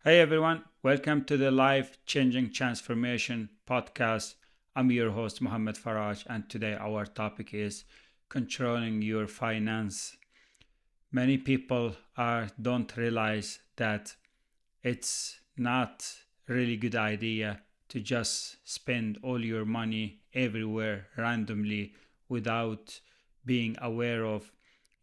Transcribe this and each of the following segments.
Hey everyone, welcome to the Life Changing Transformation podcast. I'm your host Mohammed Faraj, and today our topic is controlling your finance. Many people don't realize that it's not really good idea to just spend all your money everywhere randomly without being aware of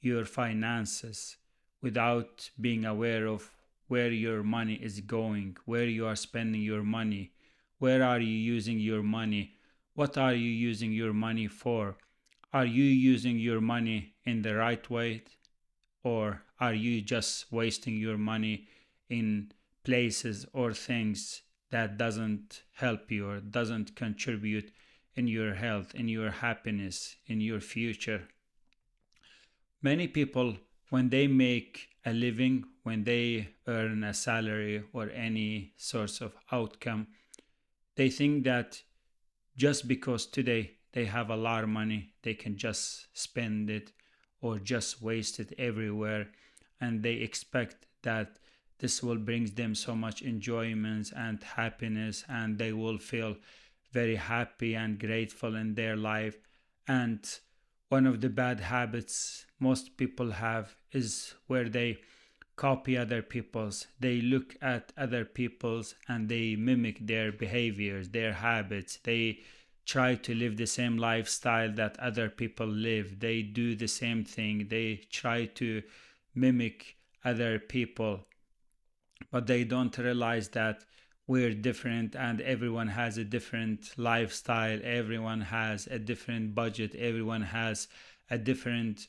your finances, without being aware of where your money is going, where you are spending your money, where are you using your money, what are you using your money for? Are you using your money in the right way, or are you just wasting your money in places or things that doesn't help you or doesn't contribute in your health, in your happiness, in your future? Many people, when they make a living, when they earn a salary or any source of outcome, they think that just because today they have a lot of money, they can just spend it or just waste it everywhere. And they expect that this will bring them so much enjoyment and happiness, and they will feel very happy and grateful in their life. And one of the bad habits most people have is where they copy other people's. They look at other people's and they mimic their behaviors, their habits. They try to live the same lifestyle that other people live. They do the same thing. They try to mimic other people, but they don't realize that we're different and everyone has a different lifestyle. Everyone has a different budget. Everyone has a different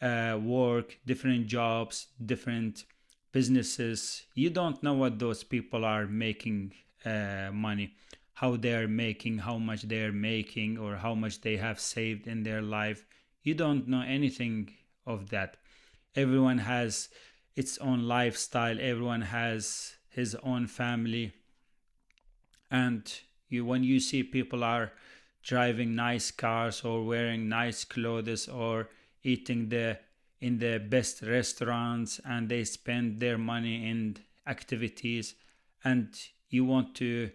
work, different jobs, different businesses. You don't know what those people are making money, how they're making, how much they're making, or how much they have saved in their life. You don't know anything of that. Everyone has its own lifestyle, everyone has his own family. And when you see people are driving nice cars or wearing nice clothes or eating in the best restaurants, and they spend their money in activities, and you want to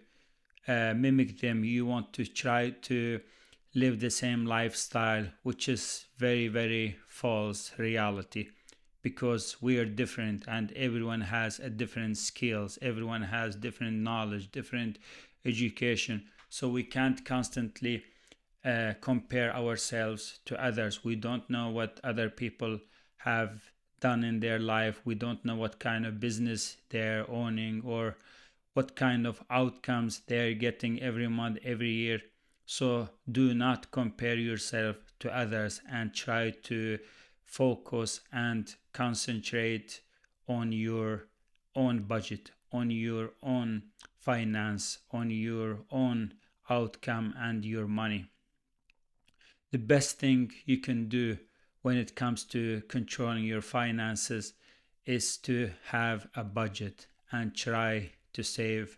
mimic them, you want to try to live the same lifestyle, which is very very false reality, because we are different and everyone has a different skills, everyone has different knowledge, different education. So we can't constantly compare ourselves to others. We don't know what other people have done in their life. We don't know what kind of business they're owning or what kind of outcomes they're getting every month, every year. So do not compare yourself to others and try to focus and concentrate on your own budget, on your own finance, on your own outcome and your money. The best thing you can do when it comes to controlling your finances is to have a budget and try to save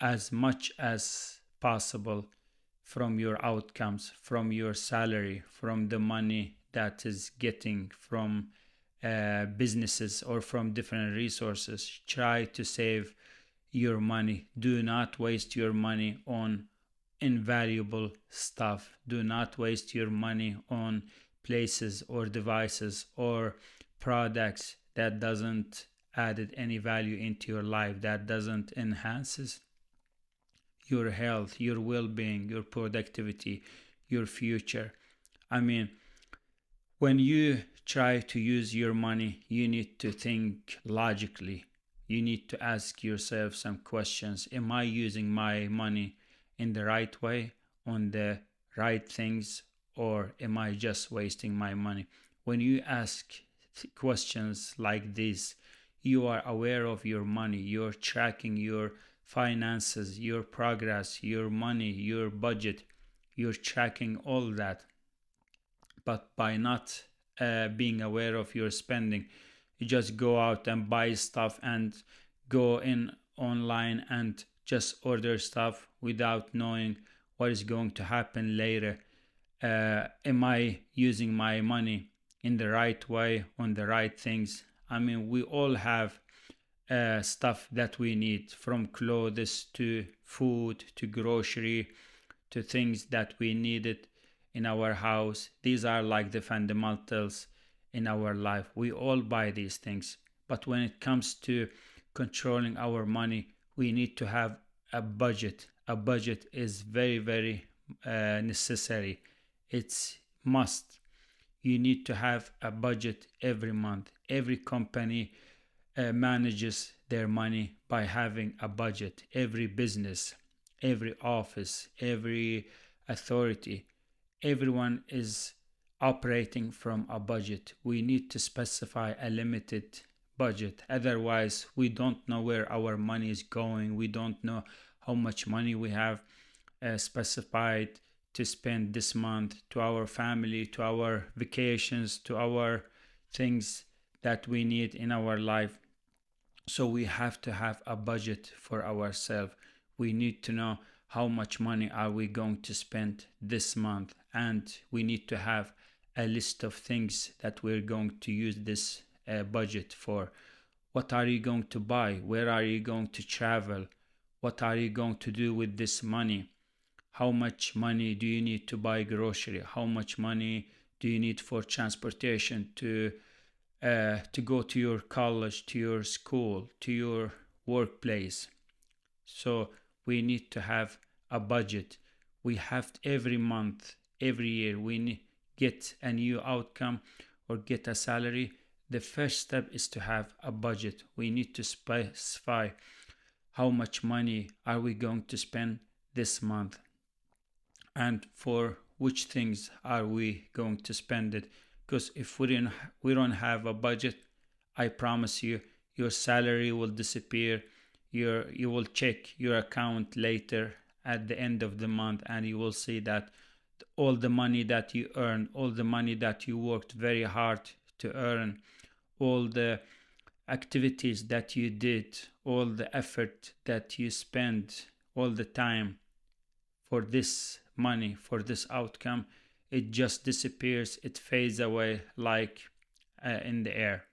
as much as possible from your outcomes, from your salary, from the money that is getting from businesses or from different resources. Try to save your money. Do not waste your money on invaluable stuff. Do not waste your money on places or devices or products that doesn't added any value into your life, that doesn't enhances your health, your well-being, your productivity, your future. I mean, when you try to use your money, you need to think logically. You need to ask yourself some questions. Am I using my money in the right way, on the right things, or am I just wasting my money? When you ask questions like this, you are aware of your money, you're tracking your finances, your progress, your money, your budget, you're tracking all that. But by not being aware of your spending, you just go out and buy stuff and go in online and just order stuff without knowing what is going to happen later. Am I using my money in the right way, on the right things? I mean, we all have stuff that we need, from clothes to food to grocery to things that we needed in our house. These are like the fundamentals in our life. We all buy these things. But when it comes to controlling our money, we need to have a budget. A budget is very, very necessary. It's must. You need to have a budget every month. Every company manages their money by having a budget. Every business, every office, every authority, everyone is operating from a budget. We need to specify a limited budget. Otherwise, we don't know where our money is going. We don't know how much money we have specified to spend this month to our family, to our vacations, to our things that we need in our life. So we have to have a budget for ourselves. We need to know how much money are we going to spend this month, and we need to have a list of things that we're going to use this budget for. What are you going to buy? Where are you going to travel? What are you going to do with this money? How much money do you need to buy grocery? How much money do you need for transportation to go to your college, to your school, to your workplace? So we need to have a budget. We have every month, every year, we get a new outcome or get a salary. The first step is to have a budget. We need to specify how much money are we going to spend this month, and for which things are we going to spend it. Because if we don't have a budget, I promise you, your salary will disappear. You will check your account later at the end of the month, and you will see that all the money that you earn, all the money that you worked very hard to earn, all the activities that you did, all the effort that you spent, all the time for this money, for this outcome, it just disappears. It fades away like in the air.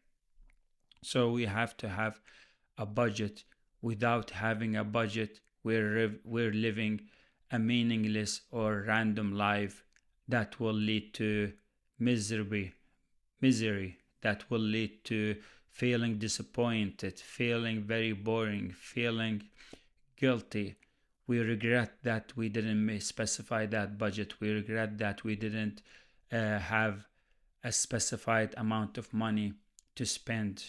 So we have to have a budget. Without having a budget, we're living a meaningless or random life that will lead to misery, that will lead to feeling disappointed, feeling very boring, feeling guilty. We regret that we didn't specify that budget. We regret that we didn't have a specified amount of money to spend,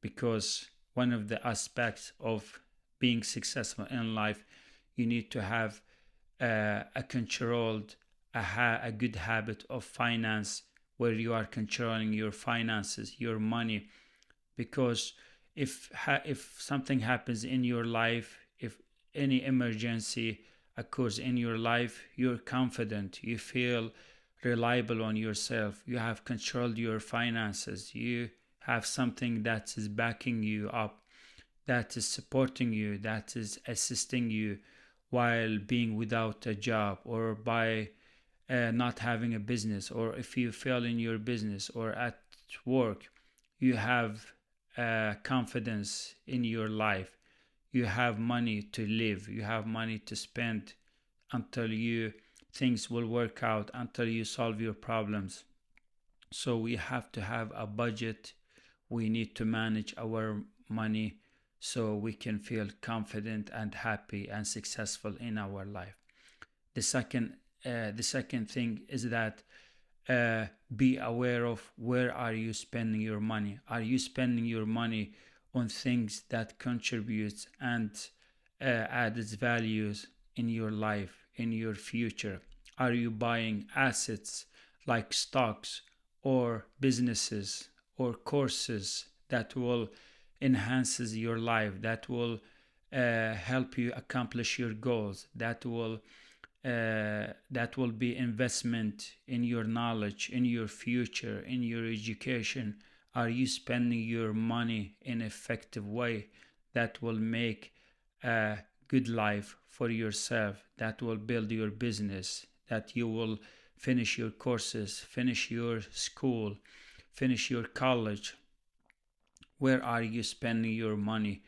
because one of the aspects of being successful in life, you need to have a controlled, a good habit of finance, where you are controlling your finances, your money. Because if something happens in your life, if any emergency occurs in your life, you're confident, you feel reliable on yourself, you have controlled your finances, you have something that is backing you up, that is supporting you, that is assisting you while being without a job, or by not having a business, or if you fail in your business or at work. You have confidence in your life. You have money to live. You have money to spend until things will work out, until you solve your problems. So we have to have a budget. We need to manage our money so we can feel confident and happy and successful in our life. The second thing is that be aware of where are you spending your money. Are you spending your money on things that contributes and adds values in your life, in your future? Are you buying assets like stocks or businesses or courses that will enhances your life, that will help you accomplish your goals, that will be investment in your knowledge, in your future, in your education? Are you spending your money in an effective way that will make a good life for yourself, that will build your business, that you will finish your courses, finish your school, finish your college where are you spending your money?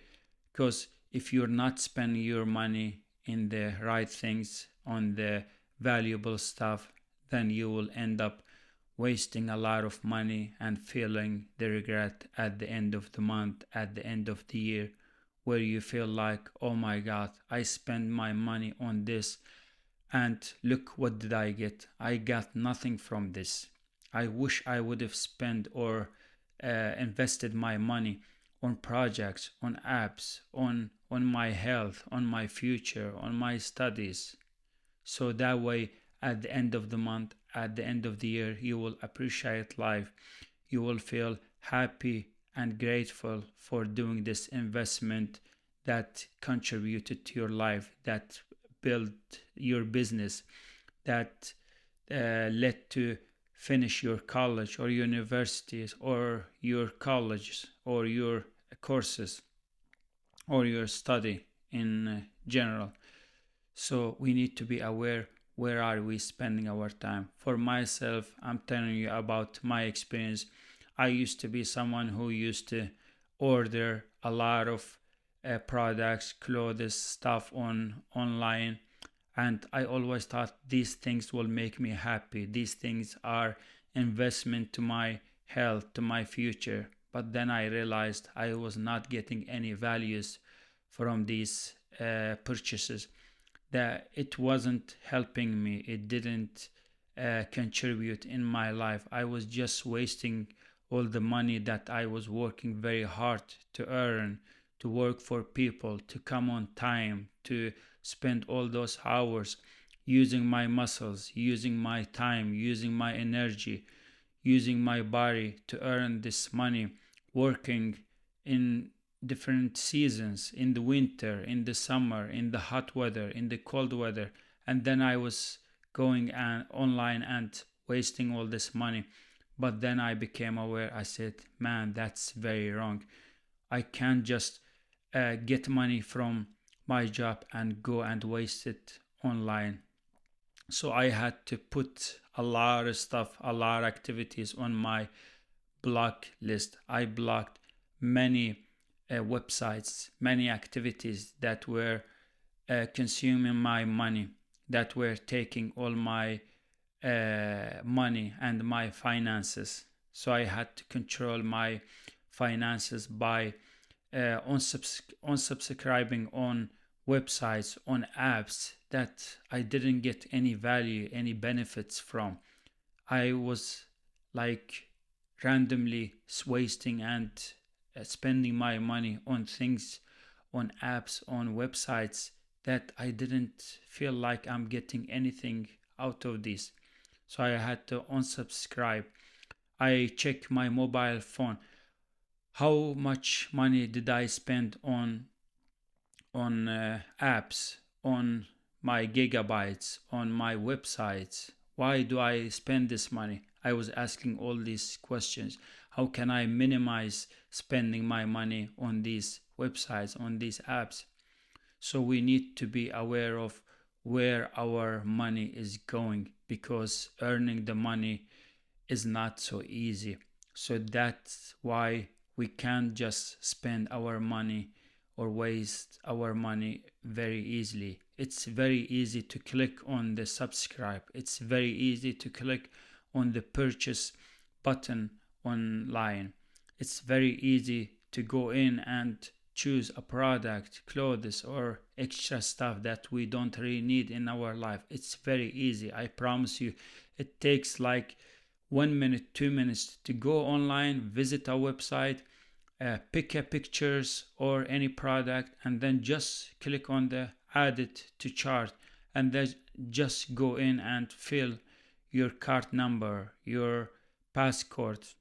Because if you're not spending your money in the right things, on the valuable stuff, then you will end up wasting a lot of money and feeling the regret at the end of the month, at the end of the year, where you feel like, oh my God, I spent my money on this, and look what did I get? I got nothing from this. I wish I would have spent or invested my money on projects, on apps, on my health, on my future, on my studies. So that way, at the end of the month, at the end of the year, you will appreciate life. You will feel happy and grateful for doing this investment that contributed to your life, that built your business, that led to finish your college or universities or your colleges or your courses or your study in general. So we need to be aware, where are we spending our time. For myself, I'm telling you about my experience. I used to be someone who used to order a lot of products, clothes, stuff online, and I always thought these things will make me happy. These things are investment to my health, to my future. But then I realized I was not getting any values from these purchases, that it wasn't helping me. It didn't contribute in my life. I was just wasting all the money that I was working very hard to earn, to work for people, to come on time, to spend all those hours using my muscles, using my time, using my energy, using my body to earn this money, working in different seasons, in the winter, in the summer, in the hot weather, in the cold weather. And then I was going online and wasting all this money. But then I became aware. I said, man, that's very wrong. I can't just get money from my job and go and waste it online. So I had to put a lot of stuff, a lot of activities on my block list. I blocked many websites, many activities that were consuming my money, that were taking all my money and my finances. So I had to control my finances by unsubscribing on websites, on apps that I didn't get any value, any benefits from. I was like randomly wasting and spending my money on things, on apps, on websites that I didn't feel like I'm getting anything out of this. So I had to unsubscribe. I check my mobile phone. How much money did I spend on apps, on my gigabytes, on my websites? Why do I spend this money? I was asking all these questions. How can I minimize spending my money on these websites, on these apps? So we need to be aware of where our money is going, because earning the money is not so easy. So that's why we can't just spend our money or waste our money very easily. It's very easy to click on the subscribe. It's very easy to click on the purchase button online. It's very easy to go in and choose a product, clothes, or extra stuff that we don't really need in our life. It's very easy. I promise you, it takes like 1 minute, 2 minutes to go online, visit a website, pick a pictures or any product, and then just click on the add it to chart, and then just go in and fill your card number, your passcode.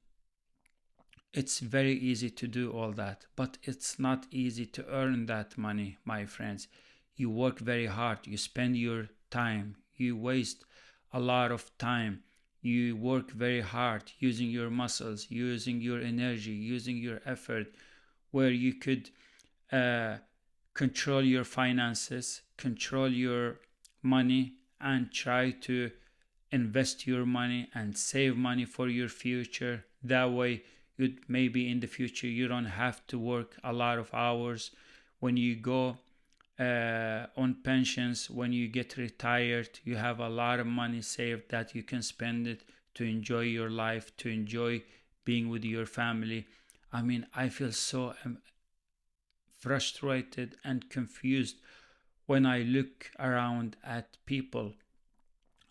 It's very easy to do all that, but it's not easy to earn that money, my friends. You work very hard, you spend your time, you waste a lot of time. You work very hard using your muscles, using your energy, using your effort, where you could control your finances, control your money, and try to invest your money and save money for your future. That way, you'd maybe in the future you don't have to work a lot of hours. When you go on pensions, when you get retired, you have a lot of money saved that you can spend it to enjoy your life, to enjoy being with your family. I mean, I feel so frustrated and confused when I look around at people.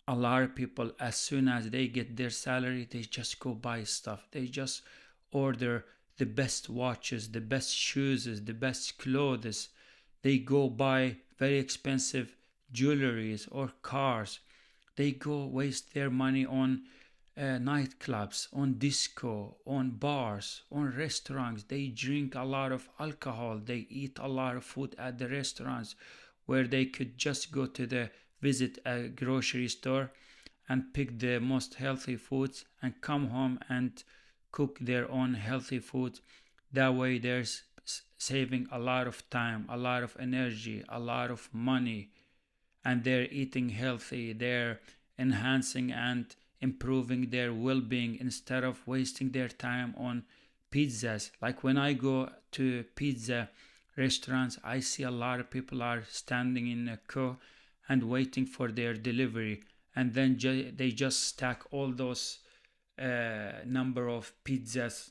A lot of people, as soon as they get their salary, they just go buy stuff. They just order the best watches, the best shoes, the best clothes. They go buy very expensive jewelries or cars. They go waste their money on nightclubs, on disco, on bars, on restaurants. They drink a lot of alcohol. They eat a lot of food at the restaurants where they could just go to the visit a grocery store and pick the most healthy foods and come home and cook their own healthy food. That way they're saving a lot of time, a lot of energy, a lot of money, and they're eating healthy. They're enhancing and improving their well-being instead of wasting their time on pizzas. Like when I go to pizza restaurants, I see a lot of people are standing in a queue and waiting for their delivery, and then they just stack all those number of pizzas,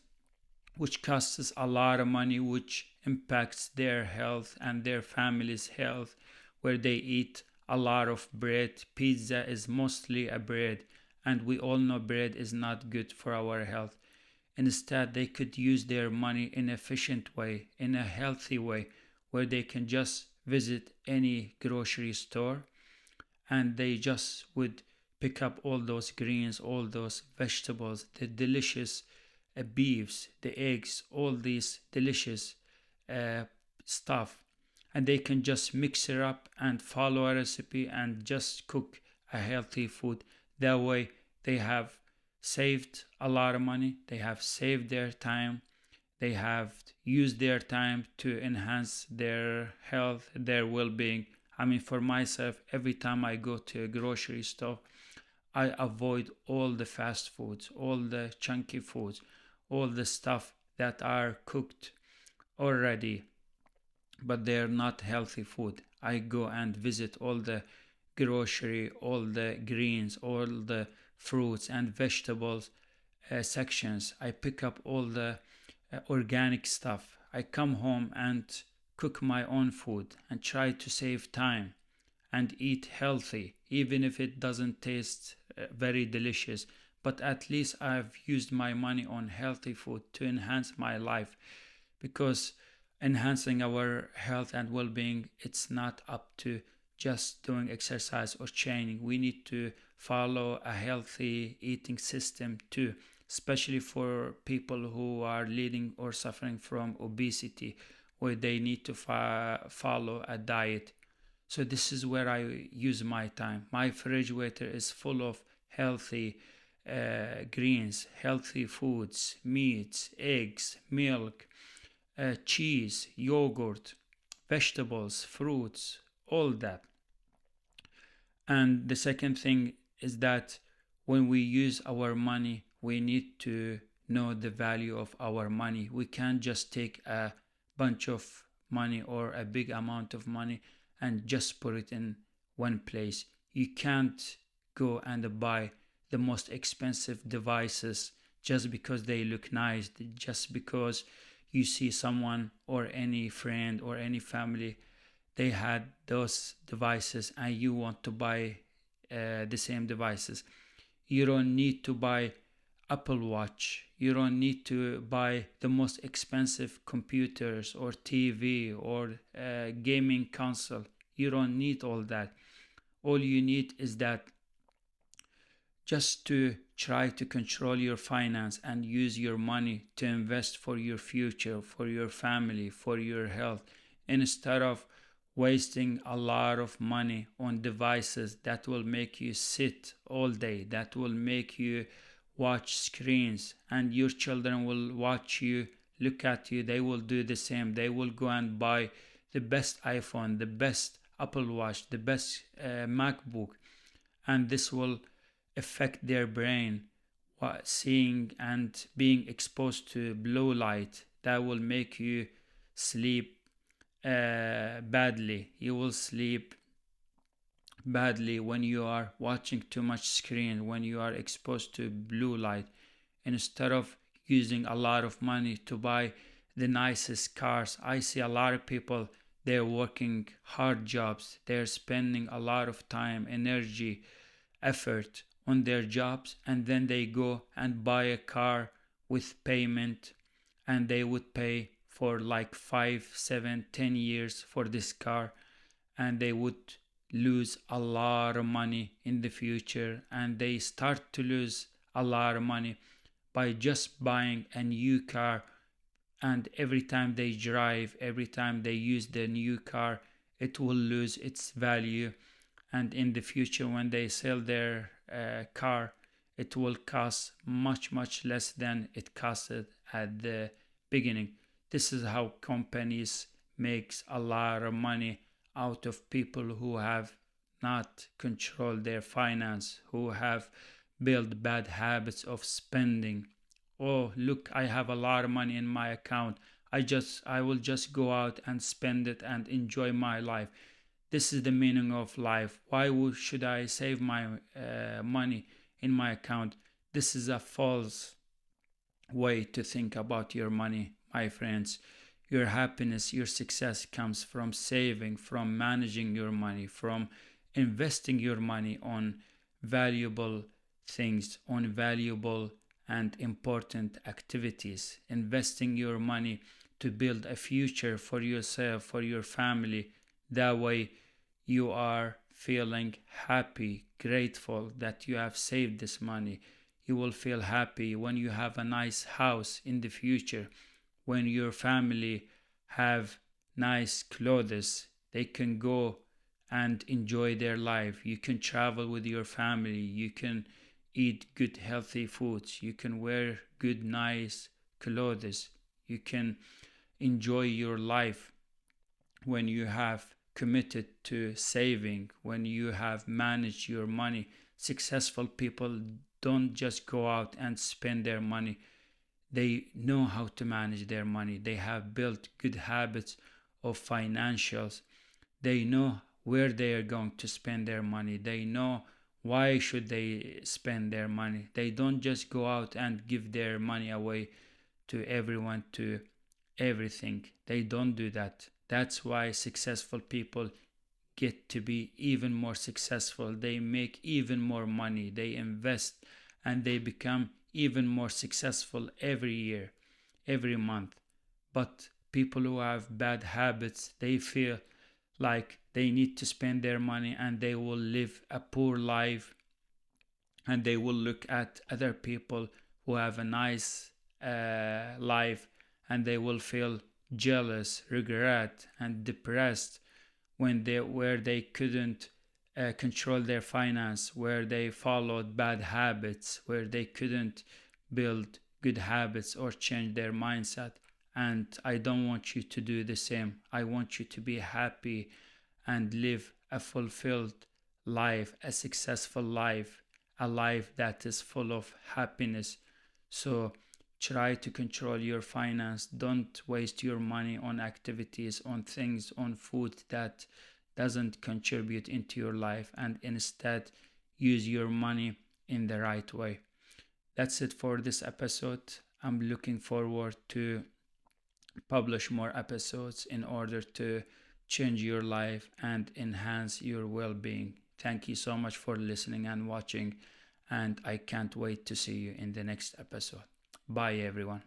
which costs a lot of money, which impacts their health and their family's health, where they eat a lot of bread. Pizza is mostly a bread, and we all know bread is not good for our health. Instead, they could use their money in an efficient way, in a healthy way, where they can just visit any grocery store and they just would pick up all those greens, all those vegetables, the delicious beefs, the eggs, all these delicious uh, stuff, and they can just mix it up and follow a recipe and just cook a healthy food. That way, they have saved a lot of money, they have saved their time, they have used their time to enhance their health, their well-being. I mean, for myself, every time I go to a grocery store, I avoid all the fast foods, all the chunky foods, all the stuff that are cooked already, but they're not healthy food. I go and visit all the grocery, all the greens, all the fruits and vegetables sections. I pick up all the organic stuff. I come home and cook my own food and try to save time and eat healthy, even if it doesn't taste very delicious. But at least I've used my money on healthy food to enhance my life, because enhancing our health and well-being, it's not up to just doing exercise or training. We need to follow a healthy eating system too, especially for people who are leading or suffering from obesity, where they need to follow a diet. So this is where I use my time. My refrigerator is full of healthy greens, healthy foods, meats, eggs, milk, cheese, yogurt, vegetables, fruits, all that. And the second thing is that when we use our money, we need to know the value of our money. We can't just take a bunch of money or a big amount of money and just put it in one place. You can't go and buy the most expensive devices just because they look nice, just because you see someone or any friend or any family, they had those devices and you want to buy the same devices. You don't need to buy Apple Watch. You don't need to buy the most expensive computers or TV or gaming console. You don't need all that. All you need is that just to try to control your finance and use your money to invest for your future, for your family, for your health, instead of wasting a lot of money on devices that will make you sit all day, that will make you watch screens, and your children will watch you, look at you, they will do the same. They will go and buy the best iPhone, the best Apple Watch, the best MacBook, and this will affect their brain. seeing and being exposed to blue light that will make you sleep badly. You will sleep badly when you are watching too much screen, when you are exposed to blue light. Instead of using a lot of money to buy the nicest cars, I see a lot of people, they're working hard jobs, they're spending a lot of time, energy, effort on their jobs, and then they go and buy a car with payment, and they would pay for like 5, 7, 10 years for this car, and they would lose a lot of money in the future, and they start to lose a lot of money by just buying a new car. And every time they drive, every time they use the new car, it will lose its value. And in the future, when they sell their car, it will cost much less than it costed at the beginning. This is how companies makes a lot of money out of people who have not controlled their finance, who have built bad habits of spending. Oh, look, I have a lot of money in my account. I will just go out and spend it and enjoy my life. This is the meaning of life. Why should I save my money in my account? This is a false way to think about your money, my friends. Your happiness, your success comes from saving, from managing your money, from investing your money on valuable things, on valuable and important activities, investing your money to build a future for yourself, for your family. That way, you are feeling happy, grateful that you have saved this money. You will feel happy when you have a nice house in the future, when your family have nice clothes. They can go and enjoy their life. You can travel with your family. You can eat good, healthy foods. You can wear good, nice clothes. You can enjoy your life when you have committed to saving, when you have managed your money. Successful people don't just go out and spend their money. They know how to manage their money. They have built good habits of financials. They know where they are going to spend their money. They know why should they spend their money. They don't just go out and give their money away to everyone, to everything. They don't do that. That's why successful people get to be even more successful. They make even more money. They invest and they become even more successful every year, every month. But people who have bad habits, they feel like they need to spend their money and they will live a poor life, and they will look at other people who have a nice life, and they will feel jealous, regret, and depressed when they where they couldn't control their finance, where they followed bad habits, where they couldn't build good habits or change their mindset. And I don't want you to do the same. I want you to be happy and live a fulfilled life, a successful life, a life that is full of happiness. So try to control your finance. Don't waste your money on activities, on things, on food that doesn't contribute into your life, and instead use your money in the right way. That's it for this episode. I'm looking forward to publish more episodes in order to change your life and enhance your well-being. Thank you so much for listening and watching, and I can't wait to see you in the next episode. Bye everyone.